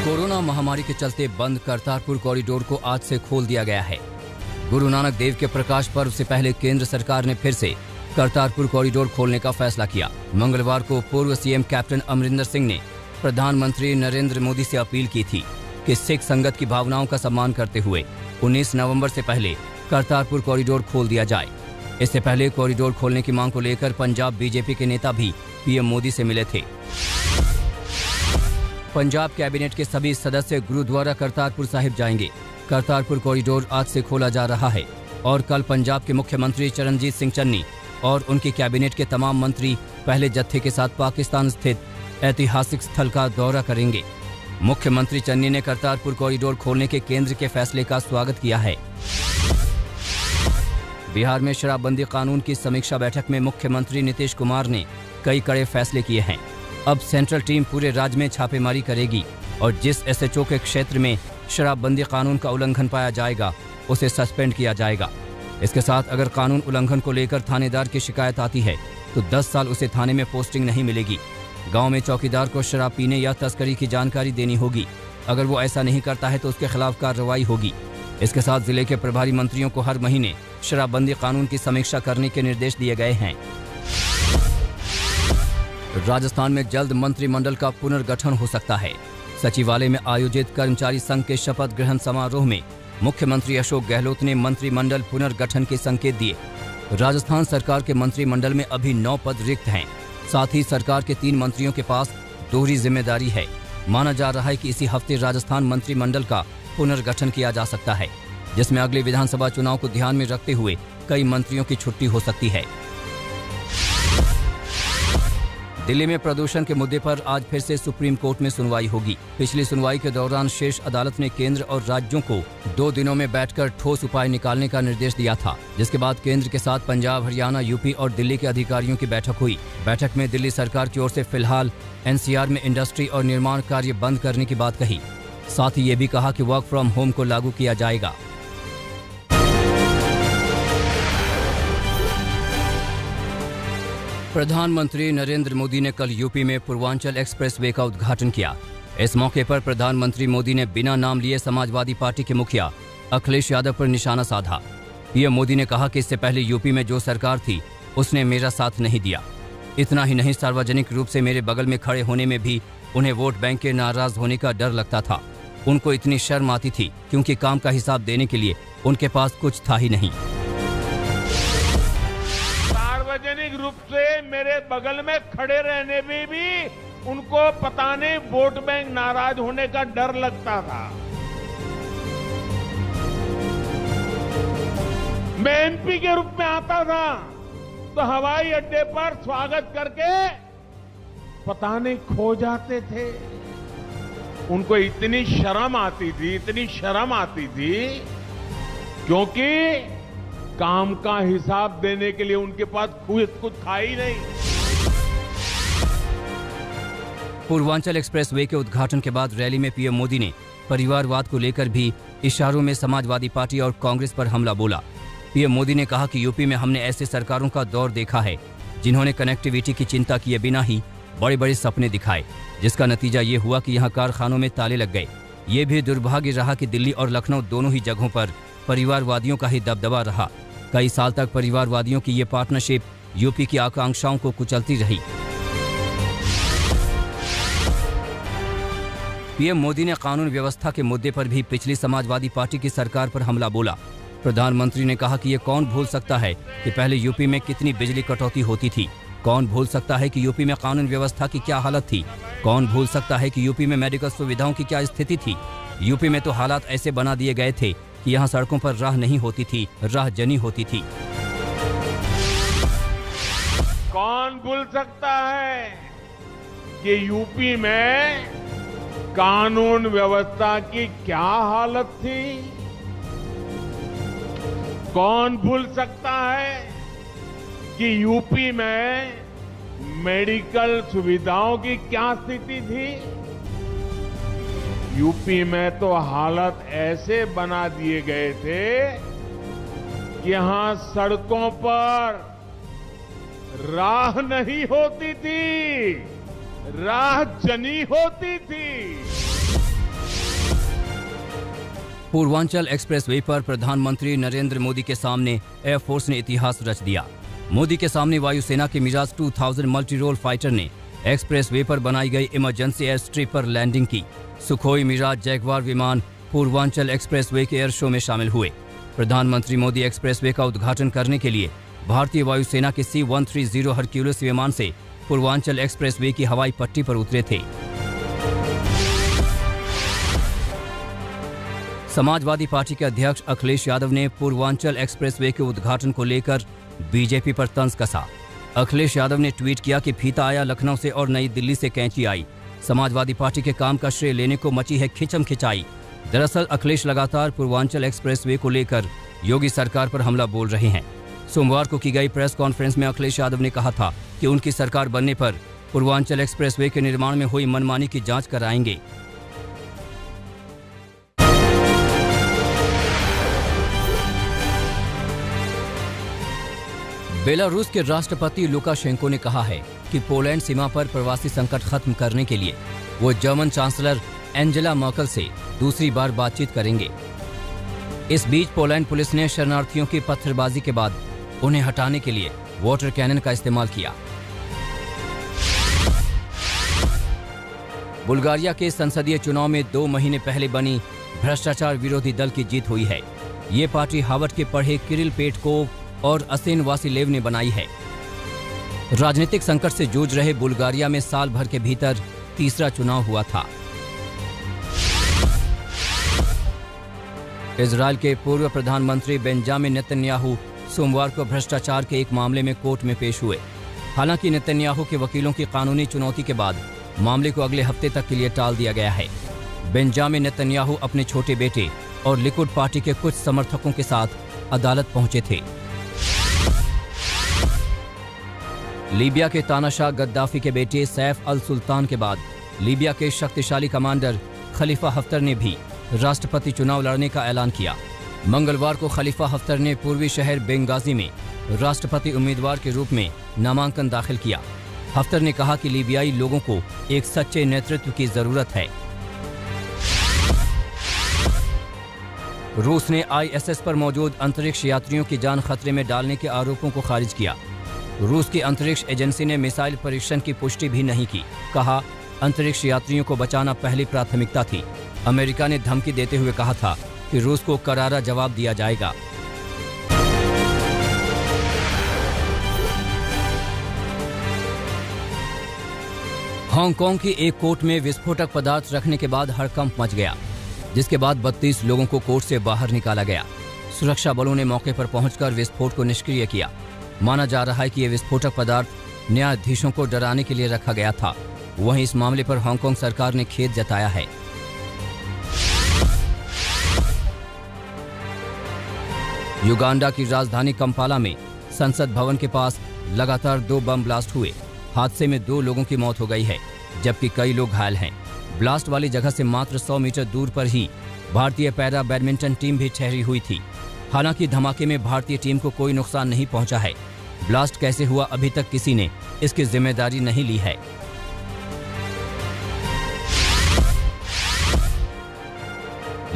Corona महामारी के चलते बंद करतारपुर कॉरिडोर को आज से खोल दिया गया है। गुरु नानक देव के प्रकाश पर्व से पहले केंद्र सरकार ने फिर से करतारपुर कॉरिडोर खोलने का फैसला किया। मंगलवार को पूर्व सीएम कैप्टन अमरिंदर सिंह ने प्रधानमंत्री नरेंद्र मोदी से अपील की थी कि सिख संगत की भावनाओं का सम्मान करते हुए 19 नवंबर से पहले करतारपुर कॉरिडोर खोल दिया जाए। इससे पहले कॉरिडोर खोलने की मांग को लेकर पंजाब बीजेपी के नेता भी पीएम मोदी से मिले थे। पंजाब कैबिनेट के सभी सदस्य गुरुद्वारा करतारपुर साहिब जाएंगे। करतारपुर कॉरिडोर आज से खोला जा रहा है और कल पंजाब के मुख्यमंत्री चरणजीत सिंह चन्नी और उनकी कैबिनेट के तमाम मंत्री पहले जत्थे के साथ पाकिस्तान स्थित ऐतिहासिक स्थल का दौरा करेंगे। मुख्यमंत्री चन्नी ने करतारपुर कॉरिडोर खोलने के केंद्र के फैसले का स्वागत किया है। बिहार में शराबबंदी कानून की समीक्षा बैठक में मुख्यमंत्री नीतीश कुमार ने कई कड़े फैसले किए हैं। अब सेंट्रल टीम पूरे राज्य में छापेमारी करेगी और जिस एसएचओ के क्षेत्र में शराबबंदी कानून का उल्लंघन पाया जाएगा उसे सस्पेंड किया जाएगा। इसके साथ अगर कानून उल्लंघन को लेकर थानेदार की शिकायत आती है तो 10 साल उसे थाने में पोस्टिंग नहीं मिलेगी। गांव में चौकीदार को शराब पीने या तस्करी की जानकारी देनी होगी। अगर वो ऐसा नहीं करता है तो उसके खिलाफ कार्रवाई होगी। इसके साथ जिले के प्रभारी मंत्रियों को हर महीने शराबबंदी कानून की समीक्षा करने के निर्देश दिए गए हैं। राजस्थान में जल्द मंत्रिमंडल का पुनर्गठन हो सकता है। सचिवालय में आयोजित कर्मचारी संघ के शपथ ग्रहण समारोह में मुख्यमंत्री अशोक गहलोत ने मंत्रिमंडल पुनर्गठन के संकेत दिए। राजस्थान सरकार के मंत्रिमंडल में अभी 9 पद रिक्त हैं। साथ ही सरकार के 3 मंत्रियों के पास दोहरी जिम्मेदारी है। माना जा रहा है कि इसी हफ्ते राजस्थान मंत्रिमंडल का पुनर्गठन किया जा सकता है, जिसमें अगले विधानसभा चुनाव को ध्यान में रखते हुए कई मंत्रियों की छुट्टी हो सकती है। दिल्ली में प्रदूषण के मुद्दे पर आज फिर से सुप्रीम कोर्ट में सुनवाई होगी। पिछली सुनवाई के दौरान शीर्ष अदालत ने केंद्र और राज्यों को 2 दिनों में बैठकर ठोस उपाय निकालने का निर्देश दिया था, जिसके बाद केंद्र के साथ पंजाब, हरियाणा, यूपी और दिल्ली के अधिकारियों की बैठक हुई। बैठक में दिल्ली सरकार की ओर से फिलहाल एनसीआर में इंडस्ट्री और निर्माण कार्य बंद करने की बात कही। साथ ही ये भी कहा कि वर्क फ्रॉम होम को लागू किया जाएगा। प्रधानमंत्री नरेंद्र मोदी ने कल यूपी में पूर्वांचल एक्सप्रेसवे का उद्घाटन किया। इस मौके पर प्रधानमंत्री मोदी ने बिना नाम लिए समाजवादी पार्टी के मुखिया अखिलेश यादव पर निशाना साधा। पीएम मोदी ने कहा कि इससे पहले यूपी में जो सरकार थी उसने मेरा साथ नहीं दिया। इतना ही नहीं, सार्वजनिक रूप से मेरे बगल में खड़े होने में भी उन्हें वोट बैंक के नाराज होने का डर लगता था। उनको इतनी शर्म आती थी क्योंकि काम का हिसाब देने के लिए उनके पास कुछ था ही नहीं। सार्वजनिक रूप से मेरे बगल में खड़े रहने में भी उनको पता नहीं वोट बैंक नाराज होने का डर लगता था। मैं एमपी के रूप में आता था तो हवाई अड्डे पर स्वागत करके पता नहीं खो जाते थे। उनको इतनी शर्म आती थी क्योंकि काम का हिसाब देने के लिए उनके पास कुछ था ही नहीं। पूर्वांचल एक्सप्रेसवे के उद्घाटन के बाद रैली में पीएम मोदी ने परिवारवाद को लेकर भी इशारों में समाजवादी पार्टी और कांग्रेस पर हमला बोला। पीएम मोदी ने कहा कि यूपी में हमने ऐसे सरकारों का दौर देखा है जिन्होंने कनेक्टिविटी की चिंता किए बिना ही बड़े बड़े सपने दिखाए, जिसका नतीजा ये हुआ कि यहाँ कारखानों में ताले लग गए। ये भी दुर्भाग्य रहा कि दिल्ली और लखनऊ दोनों ही जगहों पर परिवारवादियों का ही दबदबा रहा। कई साल तक परिवारवादियों की ये पार्टनरशिप यूपी की आकांक्षाओं को कुचलती रही। पीएम मोदी ने कानून व्यवस्था के मुद्दे पर भी पिछली समाजवादी पार्टी की सरकार पर हमला बोला। प्रधानमंत्री ने कहा कि ये कौन भूल सकता है कि पहले यूपी में कितनी बिजली कटौती होती थी। कौन भूल सकता है कि यूपी में कानून व्यवस्था की क्या हालत थी। कौन भूल सकता है कि यूपी में मेडिकल सुविधाओं की क्या स्थिति थी। यूपी में तो हालात ऐसे बना दिए गए थे कि यहाँ सड़कों पर राह नहीं होती थी, राह जनी होती थी। कौन भूल सकता है कि यूपी में कानून व्यवस्था की क्या हालत थी। कौन भूल सकता है कि यूपी में मेडिकल सुविधाओं की क्या स्थिति थी। यूपी में तो हालत ऐसे बना दिए गए थे कि यहां सड़कों पर राह नहीं होती थी, राह जनी होती थी। पूर्वांचल एक्सप्रेसवे पर प्रधानमंत्री नरेंद्र मोदी के सामने एयरफोर्स ने इतिहास रच दिया। मोदी के सामने वायुसेना के मिराज 2000 मल्टी रोल फाइटर ने एक्सप्रेसवे पर बनाई गई इमरजेंसी एयर स्ट्रिप पर लैंडिंग की। सुखोई मिराज जैगवार विमान पूर्वांचल एक्सप्रेसवे के एयर शो में शामिल हुए। प्रधानमंत्री मोदी एक्सप्रेसवे का उद्घाटन करने के लिए भारतीय वायुसेना के C-130 हरक्यूलिस विमान से पूर्वांचल एक्सप्रेसवे की हवाई पट्टी पर उतरे थे। समाजवादी पार्टी के अध्यक्ष अखिलेश यादव ने पूर्वांचल एक्सप्रेसवे के उद्घाटन को लेकर बीजेपी पर तंज कसा। अखिलेश यादव ने ट्वीट किया कि फीता आया लखनऊ से और नई दिल्ली से कैंची आई। समाजवादी पार्टी के काम का श्रेय लेने को मची है खिंचम खिंचाई। दरअसल अखिलेश लगातार पूर्वांचल एक्सप्रेसवे को लेकर योगी सरकार पर हमला बोल रहे हैं। सोमवार को की गई प्रेस कॉन्फ्रेंस में अखिलेश यादव ने कहा था कि उनकी सरकार बनने पर पूर्वांचल एक्सप्रेसवे के निर्माण में हुई मनमानी की जांच कराएंगे। बेलारूस के राष्ट्रपति लुकाशेंको ने कहा है कि पोलैंड सीमा पर प्रवासी संकट खत्म करने के लिए वो जर्मन चांसलर एंजेला मर्केल से दूसरी बार बातचीत करेंगे। इस बीच पोलैंड पुलिस ने शरणार्थियों की पत्थरबाजी के बाद उन्हें हटाने के लिए वाटर कैनन का इस्तेमाल किया। बुल्गारिया के संसदीय चुनाव में 2 महीने पहले बनी भ्रष्टाचार विरोधी दल की जीत हुई है। ये पार्टी हार्वर्ड के पढ़े किरिल पेटकोव और असेन वासिलेव ने बनाई है। राजनीतिक संकट से जूझ रहे बुल्गारिया में साल भर के भीतर तीसरा चुनाव हुआ था। इजराइल के पूर्व प्रधानमंत्री बेंजामिन नेतन्याहू सोमवार को भ्रष्टाचार के एक मामले में कोर्ट में पेश हुए। हालांकि नेतन्याहू के वकीलों की कानूनी चुनौती के बाद मामले को अगले हफ्ते तक के लिए टाल दिया गया है। बेंजामिन नेतन्याहू अपने छोटे बेटे और लिकुड पार्टी के कुछ समर्थकों के साथ अदालत पहुंचे थे। लीबिया के तानाशाह गद्दाफी के बेटे सैफ अल सुल्तान के बाद लीबिया के शक्तिशाली कमांडर खलीफा हफ्तर ने भी राष्ट्रपति चुनाव लड़ने का ऐलान किया। मंगलवार को खलीफा हफ्तर ने पूर्वी शहर बेंगाजी में राष्ट्रपति उम्मीदवार के रूप में नामांकन दाखिल किया। हफ्तर ने कहा कि लीबियाई लोगों को एक सच्चे नेतृत्व की जरूरत है। रूस ने ISS पर मौजूद अंतरिक्ष यात्रियों की जान खतरे में डालने के आरोपों को खारिज किया। रूस की अंतरिक्ष एजेंसी ने मिसाइल परीक्षण की पुष्टि भी नहीं की। कहा, अंतरिक्ष यात्रियों को बचाना पहली प्राथमिकता थी। अमेरिका ने धमकी देते हुए कहा था कि रूस को करारा जवाब दिया जाएगा। हांगकांग की एक कोर्ट में विस्फोटक पदार्थ रखने के बाद हड़कंप मच गया, जिसके बाद 32 लोगों को कोर्ट से बाहर निकाला गया। सुरक्षा बलों ने मौके पर पहुंचकर विस्फोट को निष्क्रिय किया। माना जा रहा है कि यह विस्फोटक पदार्थ न्यायाधीशों को डराने के लिए रखा गया था। वहीं इस मामले पर हांगकांग सरकार ने खेद जताया है। युगांडा की राजधानी कंपाला में संसद भवन के पास लगातार 2 बम ब्लास्ट हुए। हादसे में 2 लोगों की मौत हो गई है, जबकि कई लोग घायल हैं। ब्लास्ट वाली जगह से मात्र 100 मीटर दूर पर ही भारतीय पैरा बैडमिंटन टीम भी ठहरी हुई थी। हालांकि धमाके में भारतीय टीम को कोई नुकसान नहीं पहुंचा है। ब्लास्ट कैसे हुआ, अभी तक किसी ने इसकी जिम्मेदारी नहीं ली है।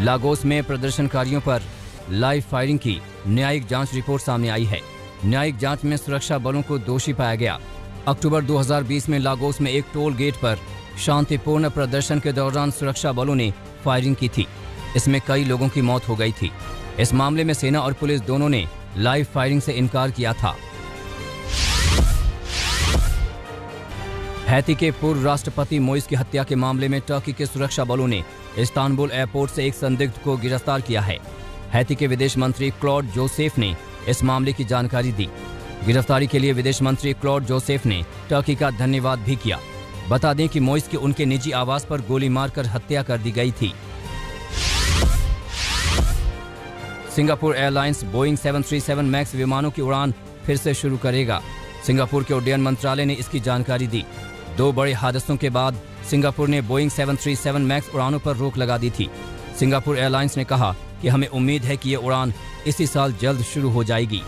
लागोस में प्रदर्शनकारियों पर लाइव फायरिंग की न्यायिक जांच रिपोर्ट सामने आई है। न्यायिक जांच में सुरक्षा बलों को दोषी पाया गया। अक्टूबर 2020 में लागोस में एक टोल गेट पर शांतिपूर्ण प्रदर्शन के दौरान सुरक्षा बलों ने फायरिंग की थी। इसमें कई लोगों की मौत हो गई थी। इस मामले में सेना और पुलिस दोनों ने लाइव फायरिंग से इनकार किया था। हैती के पूर्व राष्ट्रपति मोइस की हत्या के मामले में टर्की के सुरक्षा बलों ने इस्तांबुल एयरपोर्ट से एक संदिग्ध को गिरफ्तार किया है। हैती के विदेश मंत्री क्लॉड जोसेफ ने इस मामले की जानकारी दी। गिरफ्तारी के लिए विदेश मंत्री क्लॉड जोसेफ ने टर्की का धन्यवाद भी किया। बता दें कि मोइस की उनके निजी आवास पर गोली मारकर हत्या कर दी गई थी। सिंगापुर एयरलाइंस बोइंग 737 मैक्स विमानों की उड़ान फिर से शुरू करेगा। सिंगापुर के उड्डयन मंत्रालय ने इसकी जानकारी दी। 2 बड़े हादसों के बाद सिंगापुर ने बोइंग 737 मैक्स उड़ानों पर रोक लगा दी थी। सिंगापुर एयरलाइंस ने कहा कि हमें उम्मीद है कि ये उड़ान इसी साल जल्द शुरू हो जाएगी।